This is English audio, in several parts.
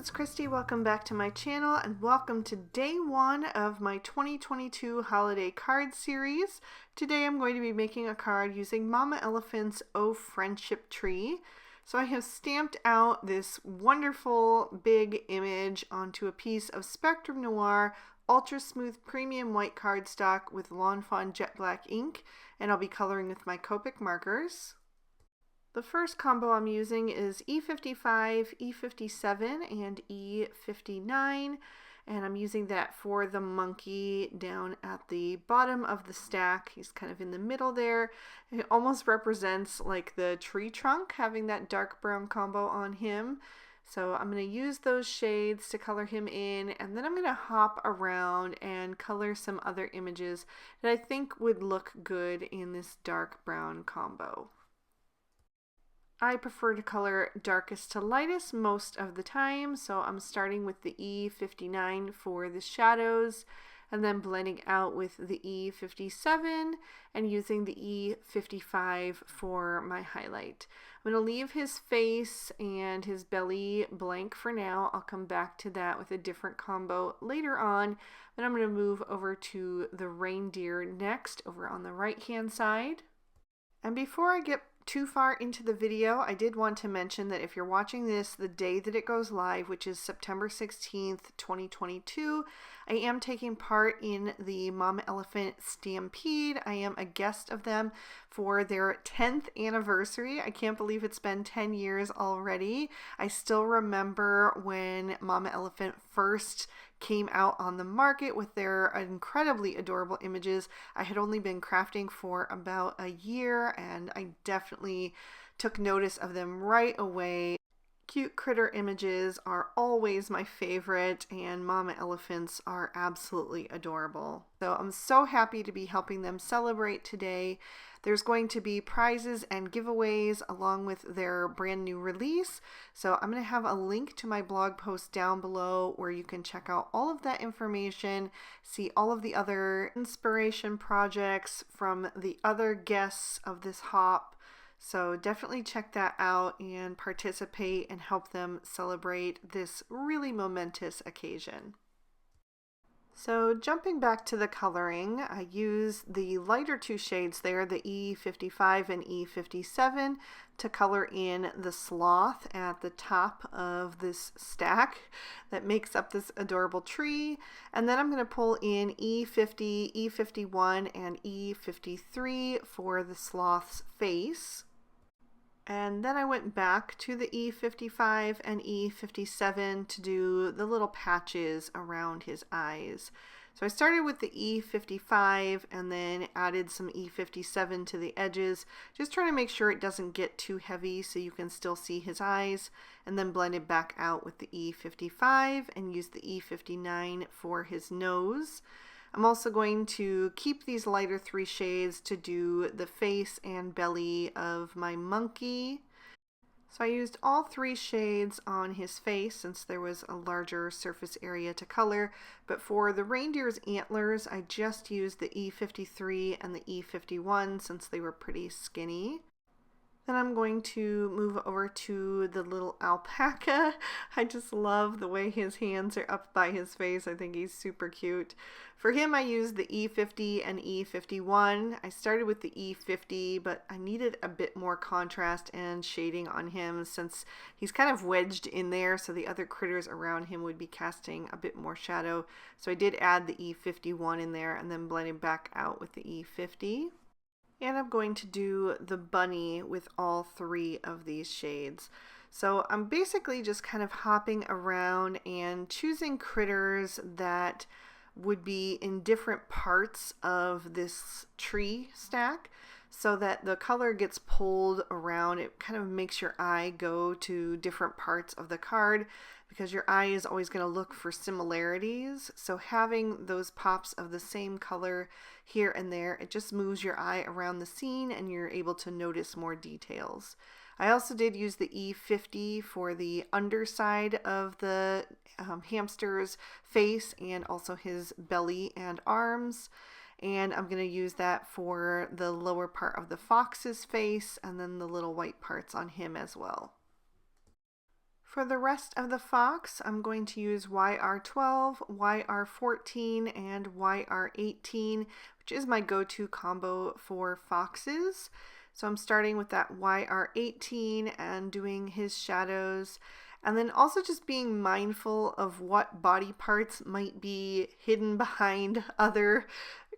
it's Christy. Welcome back to my channel and welcome to day one of my 2022 holiday card series. Today I'm going to be making a card using Mama Elephant's Oh Friendship Tree. So I have stamped out this wonderful big image onto a piece of Spectrum Noir Ultra Smooth Premium White cardstock with Lawn Fawn Jet Black ink, and I'll be coloring with my Copic markers. The first combo I'm using is E55, E57, and E59, and I'm using that for the monkey down at the bottom of the stack. He's kind of in the middle there. It almost represents like the tree trunk, having that dark brown combo on him. So I'm going to use those shades to color him in, and then I'm going to hop around and color some other images that I think would look good in this dark brown combo. I prefer to color darkest to lightest most of the time, so I'm starting with the E59 for the shadows and then blending out with the E57 and using the E55 for my highlight. I'm going to leave his face and his belly blank for now. I'll come back to that with a different combo later on, but I'm going to move over to the reindeer next over on the right hand side. And before I get too far into the video, I did want to mention that if you're watching this the day that it goes live, which is September 16th, 2022, I am taking part in the Mama Elephant Stampede. I am a guest of them for their 10th anniversary. I can't believe it's been 10 years already. I still remember when Mama Elephant first came out on the market with their incredibly adorable images. I had only been crafting for about a year and I definitely took notice of them right away. Cute critter images are always my favorite, and Mama Elephants are absolutely adorable. So I'm so happy to be helping them celebrate today. There's going to be prizes and giveaways along with their brand new release. So I'm going to have a link to my blog post down below where you can check out all of that information, see all of the other inspiration projects from the other guests of this hop. So definitely check that out and participate and help them celebrate this really momentous occasion. So jumping back to the coloring, I use the lighter two shades there, the E55 and E57, to color in the sloth at the top of this stack that makes up this adorable tree. And then I'm going to pull in E50, E51, and E53 for the sloth's face. And then I went back to the E55 and E57 to do the little patches around his eyes. So I started with the E55 and then added some E57 to the edges, just trying to make sure it doesn't get too heavy so you can still see his eyes, and then blended back out with the E55 and used the E59 for his nose. I'm also going to keep these lighter three shades to do the face and belly of my monkey. So I used all three shades on his face since there was a larger surface area to color, but for the reindeer's antlers I just used the E53 and the E51 since they were pretty skinny. Then I'm going to move over to the little alpaca. I just love the way his hands are up by his face. I think he's super cute. For him, I used the E50 and E51. I started with the E50, but I needed a bit more contrast and shading on him since he's kind of wedged in there, so the other critters around him would be casting a bit more shadow. So I did add the E51 in there and then blended back out with the E50. And I'm going to do the bunny with all three of these shades. So I'm basically just kind of hopping around and choosing critters that would be in different parts of this tree stack so that the color gets pulled around. It kind of makes your eye go to different parts of the card because your eye is always going to look for similarities. So having those pops of the same color here and there, it just moves your eye around the scene and you're able to notice more details. I also did use the E50 for the underside of the hamster's face and also his belly and arms. And I'm going to use that for the lower part of the fox's face and then the little white parts on him as well. For the rest of the fox, I'm going to use YR12, YR14, and YR18, which is my go-to combo for foxes. So I'm starting with that YR18 and doing his shadows, and then also just being mindful of what body parts might be hidden behind other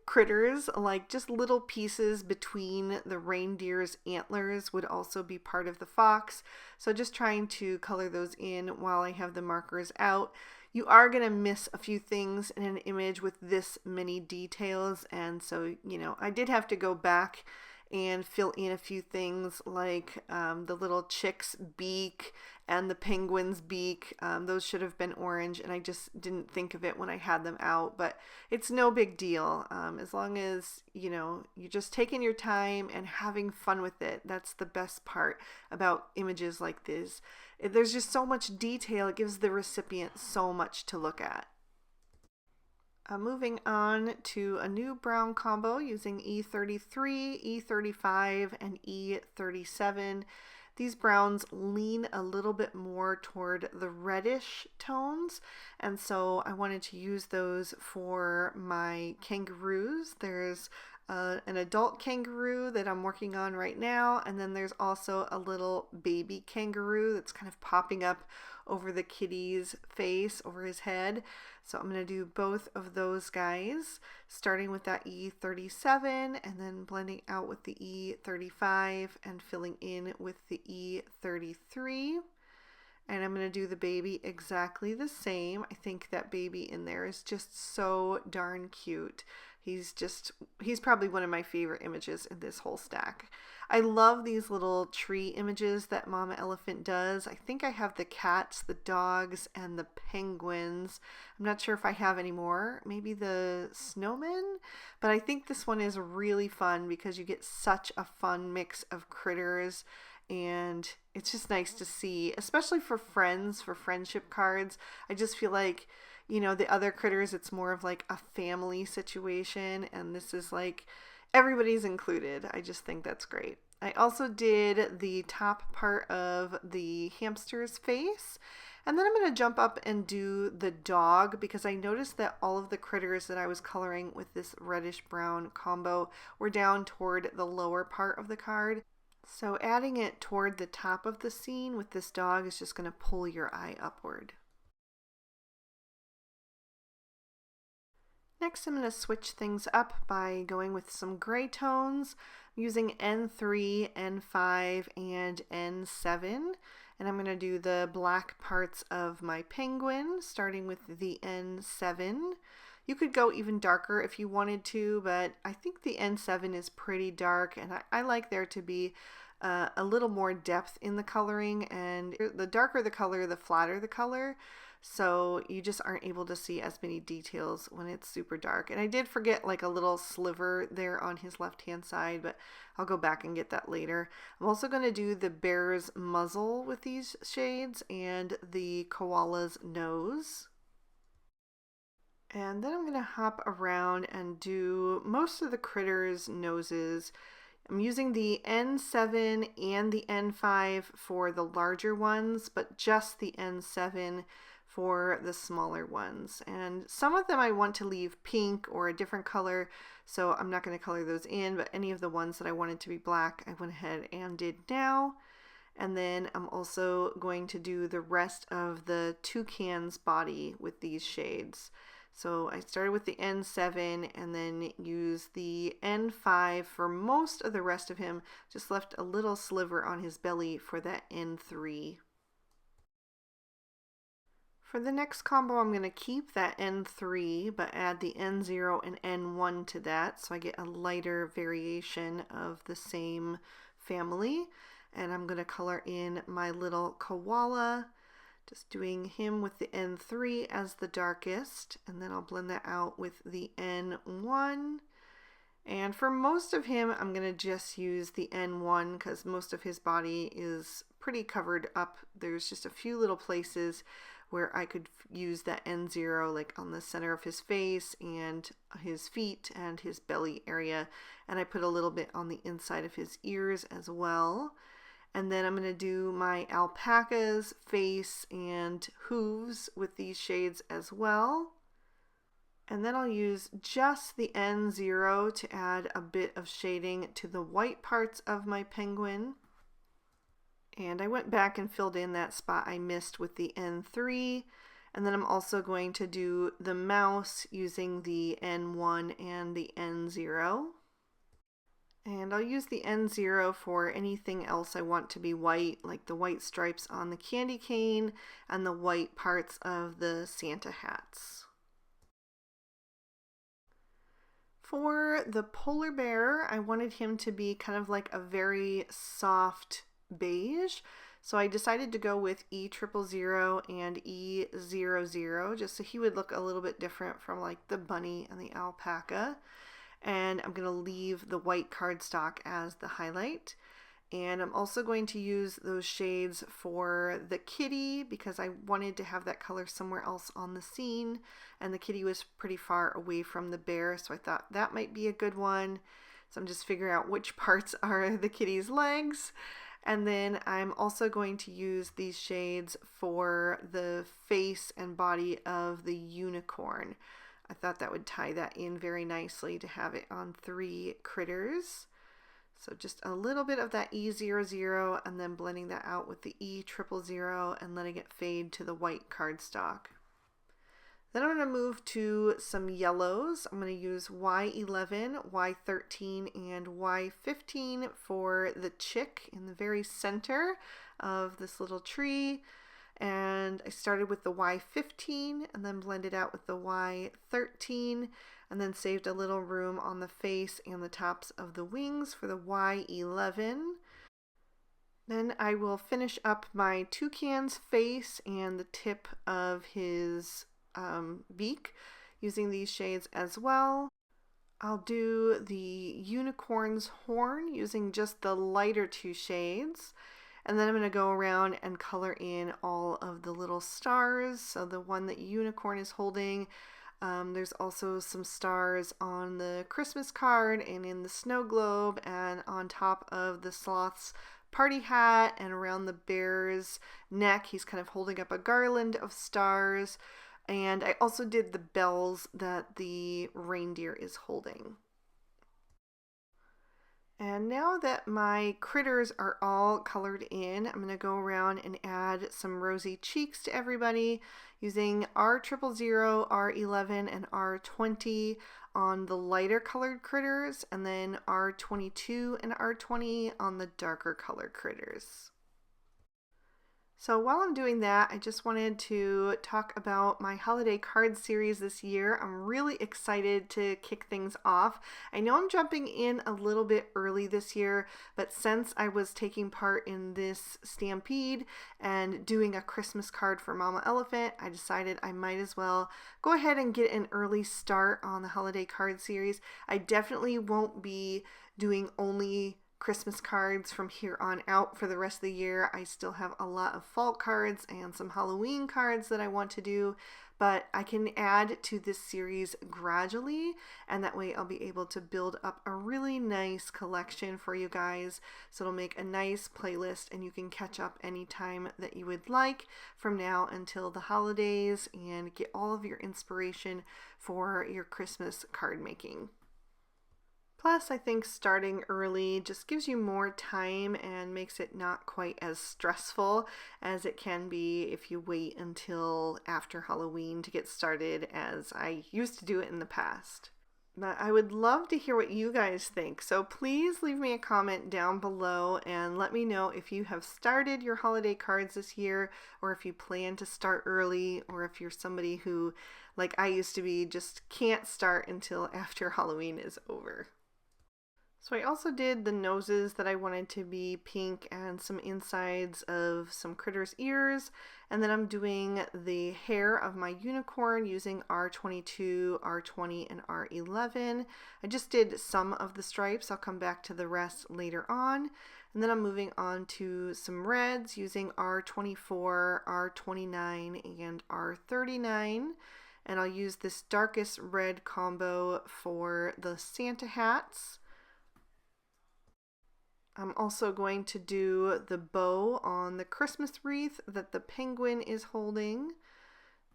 critters, like just little pieces between the reindeer's antlers would also be part of the fox. So just trying to color those in while I have the markers out. You are going to miss a few things in an image with this many details, and so, you know, I did have to go back and fill in a few things like the little chick's beak and the penguin's beak. Those should have been orange, and I just didn't think of it when I had them out, but it's no big deal. As long as, you know, you're just taking your time and having fun with it. That's the best part about images like this. There's just so much detail. It gives the recipient so much to look at. Moving on to a new brown combo using E33, E35, and E37. These browns lean a little bit more toward the reddish tones, and so I wanted to use those for my kangaroos. There's an adult kangaroo that I'm working on right now, and then there's also a little baby kangaroo that's kind of popping up over the kitty's face, over his head. So I'm going to do both of those guys, starting with that E37 and then blending out with the E35 and filling in with the E33. And I'm going to do the baby exactly the same. I think that baby in there is just so darn cute. He's probably one of my favorite images in this whole stack. I love these little tree images that Mama Elephant does. I think I have the cats, the dogs, and the penguins. I'm not sure if I have any more. Maybe the snowmen? But I think this one is really fun because you get such a fun mix of critters, and it's just nice to see, especially for friends, for friendship cards. I just feel like, you know, the other critters, it's more of like a family situation, and this is like everybody's included. I just think that's great. I also did the top part of the hamster's face, and then I'm going to jump up and do the dog because I noticed that all of the critters that I was coloring with this reddish brown combo were down toward the lower part of the card. So adding it toward the top of the scene with this dog is just going to pull your eye upward. Next, I'm going to switch things up by going with some gray tones. I'm using N3, N5, and N7. And I'm going to do the black parts of my penguin, starting with the N7. You could go even darker if you wanted to, but I think the N7 is pretty dark, and I like there to be a little more depth in the coloring, and the darker the color, the flatter the color. So you just aren't able to see as many details when it's super dark. And I did forget like a little sliver there on his left hand side, but I'll go back and get that later. I'm also going to do the bear's muzzle with these shades and the koala's nose. And then I'm going to hop around and do most of the critters' noses. I'm using the N7 and the N5 for the larger ones, but just the N7 for the smaller ones. And some of them I want to leave pink or a different color, so I'm not going to color those in, but any of the ones that I wanted to be black, I went ahead and did now. And then I'm also going to do the rest of the toucan's body with these shades. So I started with the N7 and then used the N5 for most of the rest of him, just left a little sliver on his belly for that N3. For the next combo, I'm going to keep that N3, but add the N0 and N1 to that, so I get a lighter variation of the same family. And I'm going to color in my little koala, just doing him with the N3 as the darkest, and then I'll blend that out with the N1. And for most of him, I'm going to just use the N1 because most of his body is pretty covered up. There's just a few little places where I could use that N0, like on the center of his face and his feet and his belly area. And I put a little bit on the inside of his ears as well. And then I'm going to do my alpaca's face and hooves with these shades as well. And then I'll use just the N0 to add a bit of shading to the white parts of my penguin. And I went back and filled in that spot I missed with the N3. And then I'm also going to do the mouse using the N1 and the N0. And I'll use the N0 for anything else I want to be white, like the white stripes on the candy cane and the white parts of the Santa hats. For the polar bear, I wanted him to be kind of like a very soft beige. So I decided to go with E000 and E00 just so he would look a little bit different from like the bunny and the alpaca. And I'm going to leave the white cardstock as the highlight. And I'm also going to use those shades for the kitty because I wanted to have that color somewhere else on the scene, and the kitty was pretty far away from the bear, so I thought that might be a good one. So I'm just figuring out which parts are the kitty's legs. And then I'm also going to use these shades for the face and body of the unicorn. I thought that would tie that in very nicely to have it on 3 critters. So just a little bit of that E00 and then blending that out with the E000 and letting it fade to the white cardstock. Then I'm going to move to some yellows. I'm going to use Y11, Y13, and Y15 for the chick in the very center of this little tree. And I started with the Y15 and then blended out with the Y13 and then saved a little room on the face and the tops of the wings for the Y11. Then I will finish up my toucan's face and the tip of his beak using these shades as well. I'll do the unicorn's horn using just the lighter 2 shades. And then I'm going to go around and color in all of the little stars. So the one that unicorn is holding, there's also some stars on the Christmas card and in the snow globe and on top of the sloth's party hat and around the bear's neck. He's kind of holding up a garland of stars. And I also did the bells that the reindeer is holding. And now that my critters are all colored in, I'm going to go around and add some rosy cheeks to everybody using R000, R11, and R20 on the lighter colored critters, and then R22 and R20 on the darker colored critters. So while I'm doing that, I just wanted to talk about my holiday card series this year. I'm really excited to kick things off. I know I'm jumping in a little bit early this year, but since I was taking part in this stampede and doing a Christmas card for Mama Elephant, I decided I might as well go ahead and get an early start on the holiday card series. I definitely won't be doing only Christmas cards from here on out for the rest of the year. I still have a lot of fall cards and some Halloween cards that I want to do, but I can add to this series gradually, and that way I'll be able to build up a really nice collection for you guys. So it'll make a nice playlist and you can catch up anytime that you would like from now until the holidays and get all of your inspiration for your Christmas card making. Plus, I think starting early just gives you more time and makes it not quite as stressful as it can be if you wait until after Halloween to get started, as I used to do it in the past. But I would love to hear what you guys think, so please leave me a comment down below and let me know if you have started your holiday cards this year, or if you plan to start early, or if you're somebody who, like I used to be, just can't start until after Halloween is over. So I also did the noses that I wanted to be pink and some insides of some critters' ears. And then I'm doing the hair of my unicorn using R22, R20, and R11. I just did some of the stripes. I'll come back to the rest later on. And then I'm moving on to some reds using R24, R29, and R39. And I'll use this darkest red combo for the Santa hats. I'm also going to do the bow on the Christmas wreath that the penguin is holding.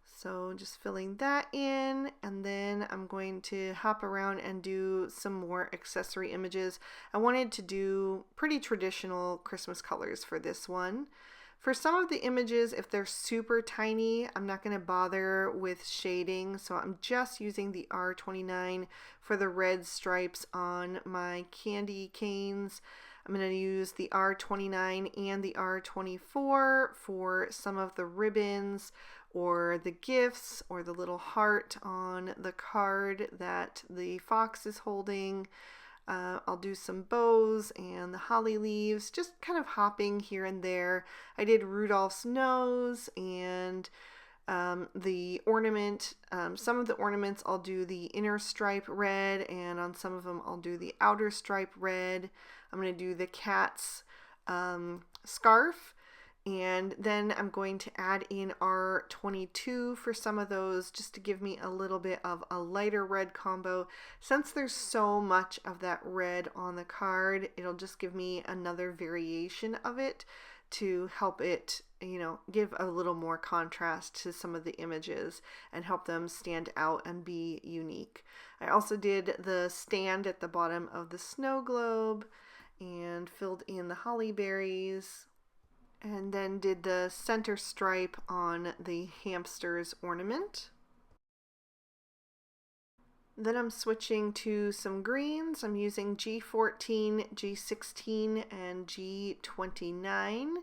So just filling that in, and then I'm going to hop around and do some more accessory images. I wanted to do pretty traditional Christmas colors for this one. For some of the images, if they're super tiny, I'm not going to bother with shading, so I'm just using the R29 for the red stripes on my candy canes. I'm going to use the R29 and the R24 for some of the ribbons or the gifts or the little heart on the card that the fox is holding. I'll do some bows and the holly leaves, just kind of hopping here and there. I did Rudolph's nose and the ornament. Some of the ornaments I'll do the inner stripe red, and on some of them I'll do the outer stripe red. I'm going to do the cat's scarf. And then I'm going to add in R22 for some of those, just to give me a little bit of a lighter red combo. Since there's so much of that red on the card, it'll just give me another variation of it to help it, give a little more contrast to some of the images and help them stand out and be unique. I also did the stand at the bottom of the snow globe and filled in the holly berries. And then did the center stripe on the hamster's ornament. Then I'm switching to some greens. I'm using G14, G16, and G29.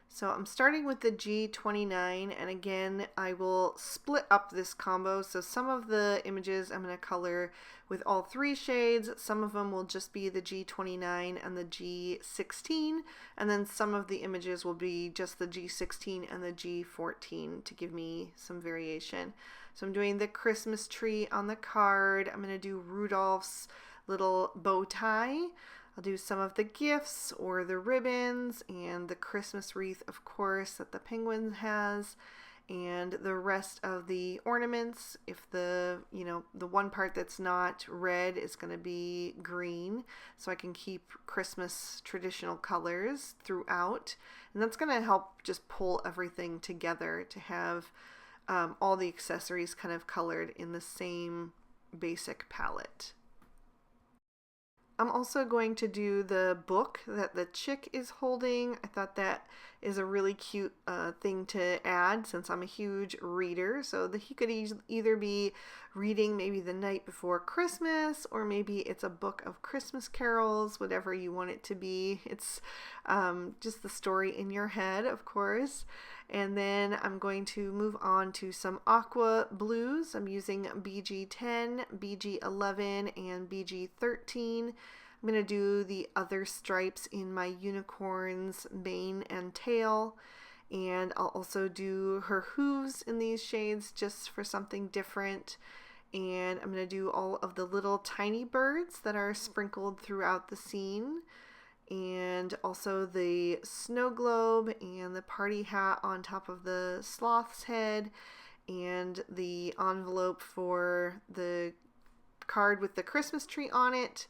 So I'm starting with the G29, and again, I will split up this combo. So some of the images I'm going to color with all three shades. Some of them will just be the G29 and the G16, and then some of the images will be just the G16 and the G14 to give me some variation. So I'm doing the Christmas tree on the card. I'm going to do Rudolph's little bow tie. I'll do some of the gifts or the ribbons and the Christmas wreath, of course, that the penguin has, and the rest of the ornaments. If the one part that's not red is going to be green, so I can keep Christmas traditional colors throughout. And that's going to help just pull everything together to have all the accessories kind of colored in the same basic palette. I'm also going to do the book that the chick is holding. I thought that is a really cute thing to add since I'm a huge reader. So that he could either be reading maybe the night before Christmas, or maybe it's a book of Christmas carols, whatever you want it to be. It's just the story in your head, of course. And then I'm going to move on to some aqua blues. I'm using BG10, BG11, and BG13. I'm going to do the other stripes in my unicorn's mane and tail. And I'll also do her hooves in these shades just for something different. And I'm going to do all of the little tiny birds that are sprinkled throughout the scene. And also the snow globe and the party hat on top of the sloth's head, and the envelope for the card with the Christmas tree on it.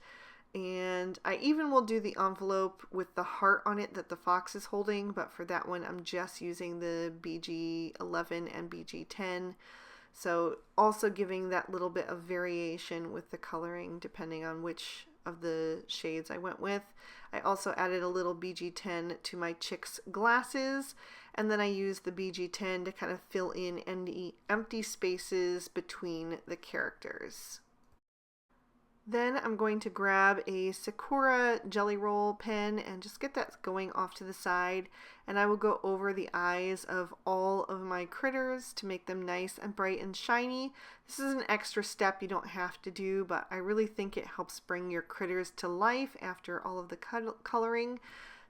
And I even will do the envelope with the heart on it that the fox is holding, but for that one I'm just using the BG11 and BG10. So also giving that little bit of variation with the coloring depending on which of the shades I went with. I also added a little BG10 to my chick's glasses, and then I used the BG10 to kind of fill in any empty spaces between the characters. Then I'm going to grab a Sakura Jelly Roll pen and just get that going off to the side, and I will go over the eyes of all of my critters to make them nice and bright and shiny. This is an extra step you don't have to do, but I really think it helps bring your critters to life after all of the coloring.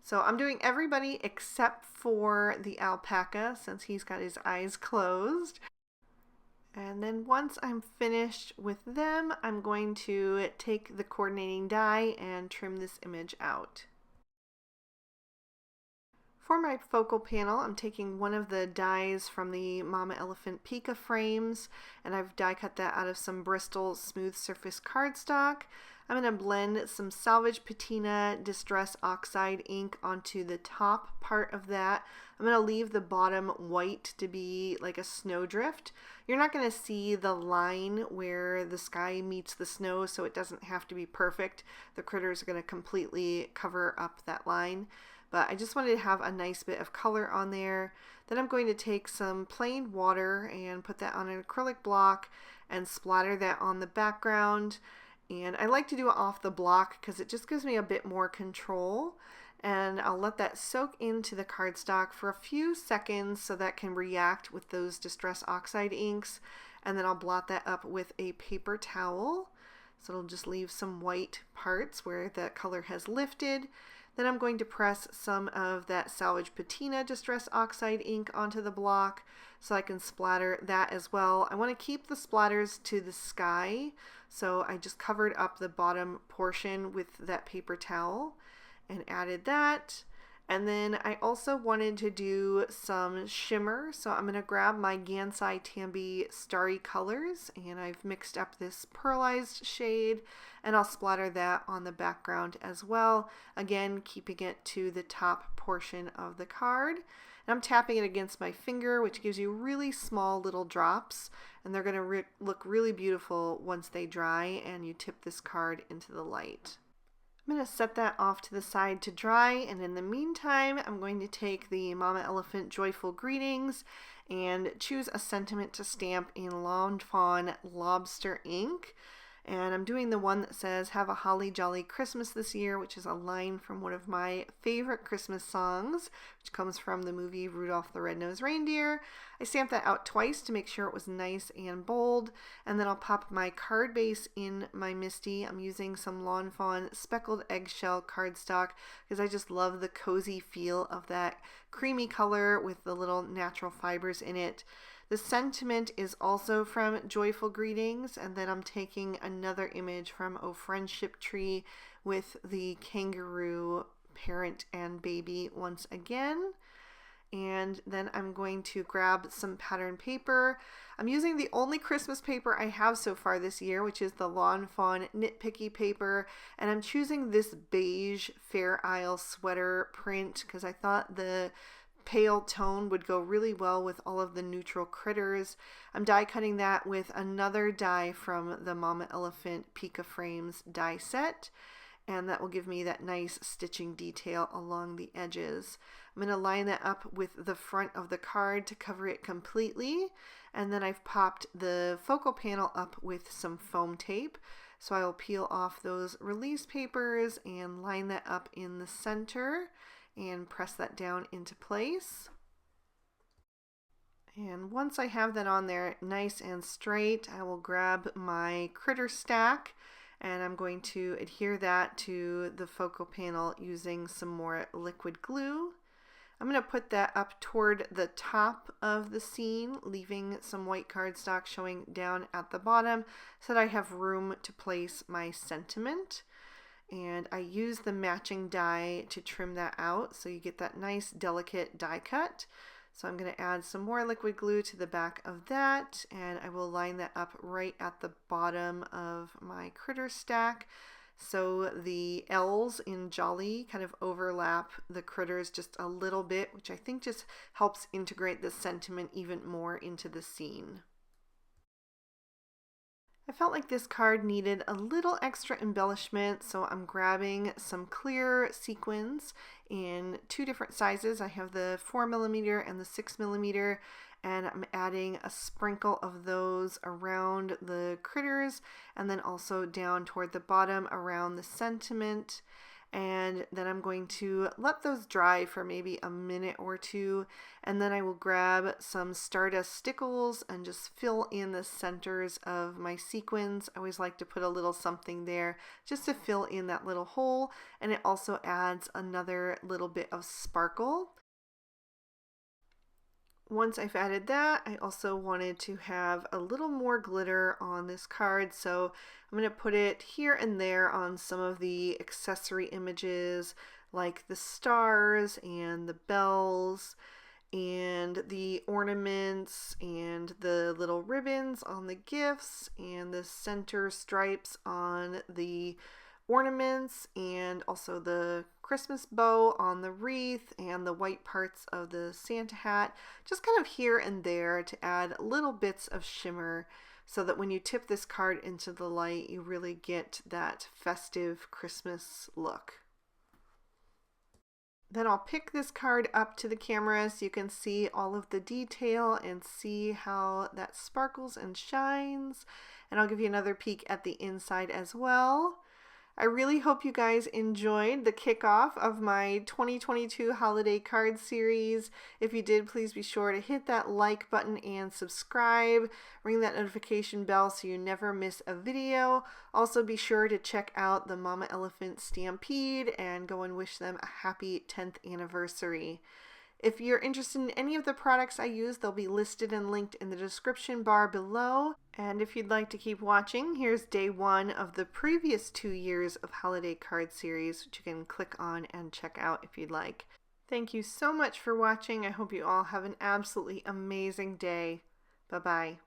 So I'm doing everybody except for the alpaca since he's got his eyes closed. And then once I'm finished with them, I'm going to take the coordinating die and trim this image out. For my focal panel, I'm taking one of the dies from the Mama Elephant Pika frames, and I've die cut that out of some Bristol smooth surface cardstock. I'm going to blend some Salvage Patina Distress Oxide ink onto the top part of that. I'm going to leave the bottom white to be like a snowdrift. You're not going to see the line where the sky meets the snow, so it doesn't have to be perfect. The critters are going to completely cover up that line. But I just wanted to have a nice bit of color on there. Then I'm going to take some plain water and put that on an acrylic block and splatter that on the background. And I like to do it off the block because it just gives me a bit more control. And I'll let that soak into the cardstock for a few seconds so that can react with those Distress Oxide inks. And then I'll blot that up with a paper towel. So it'll just leave some white parts where the color has lifted. Then I'm going to press some of that Salvage Patina Distress Oxide ink onto the block so I can splatter that as well. I want to keep the splatters to the sky, so I just covered up the bottom portion with that paper towel and added that. And then I also wanted to do some shimmer, so I'm going to grab my Gansai Tambi Starry Colors, and I've mixed up this pearlized shade, and I'll splatter that on the background as well, again keeping it to the top portion of the card. And I'm tapping it against my finger, which gives you really small little drops, and they're going to look really beautiful once they dry and you tip this card into the light. I'm going to set that off to the side to dry, and in the meantime I'm going to take the Mama Elephant Joyful Greetings and choose a sentiment to stamp in Lawn Fawn Lobster ink. And I'm doing the one that says, "Have a holly jolly Christmas this year," which is a line from one of my favorite Christmas songs, which comes from the movie Rudolph the Red-Nosed Reindeer. I stamped that out twice to make sure it was nice and bold, and then I'll pop my card base in my Misty. I'm using some Lawn Fawn Speckled Eggshell cardstock because I just love the cozy feel of that creamy color with the little natural fibers in it. The sentiment is also from Joyful Greetings, and then I'm taking another image from O Friendship Tree with the kangaroo parent and baby once again. And then I'm going to grab some pattern paper. I'm using the only Christmas paper I have so far this year, which is the Lawn Fawn Nitpicky paper, and I'm choosing this beige Fair Isle sweater print because I thought the pale tone would go really well with all of the neutral critters. I'm die cutting that with another die from the Mama Elephant Pika Frames die set, and that will give me that nice stitching detail along the edges. I'm going to line that up with the front of the card to cover it completely, and then I've popped the focal panel up with some foam tape. So I will peel off those release papers and line that up in the center and press that down into place. And once I have that on there nice and straight, I will grab my critter stack and I'm going to adhere that to the focal panel using some more liquid glue. I'm going to put that up toward the top of the scene, leaving some white cardstock showing down at the bottom so that I have room to place my sentiment. And I use the matching die to trim that out so you get that nice delicate die cut. So I'm going to add some more liquid glue to the back of that, and I will line that up right at the bottom of my critter stack so the L's in Jolly kind of overlap the critters just a little bit, which I think just helps integrate the sentiment even more into the scene. I felt like this card needed a little extra embellishment, so I'm grabbing some clear sequins in two different sizes. I have the 4mm and the 6mm, and I'm adding a sprinkle of those around the critters and then also down toward the bottom around the sentiment. And then I'm going to let those dry for maybe a minute or two, and then I will grab some Stardust Stickles and just fill in the centers of my sequins. I always like to put a little something there just to fill in that little hole, and it also adds another little bit of sparkle. Once I've added that, I also wanted to have a little more glitter on this card, so I'm going to put it here and there on some of the accessory images like the stars and the bells. and the ornaments and the little ribbons on the gifts and the center stripes on the ornaments, and also the Christmas bow on the wreath and the white parts of the Santa hat, just kind of here and there to add little bits of shimmer so that when you tip this card into the light, you really get that festive Christmas look. Then I'll pick this card up to the camera so you can see all of the detail and see how that sparkles and shines. And I'll give you another peek at the inside as well. I really hope you guys enjoyed the kickoff of my 2022 holiday card series. If you did, please be sure to hit that like button and subscribe. Ring that notification bell so you never miss a video. Also be sure to check out the Mama Elephant Stampede and go and wish them a happy 10th anniversary. If you're interested in any of the products I use, they'll be listed and linked in the description bar below. And if you'd like to keep watching, here's day 1 of the previous 2 years of holiday card series, which you can click on and check out if you'd like. Thank you so much for watching. I hope you all have an absolutely amazing day. Bye-bye.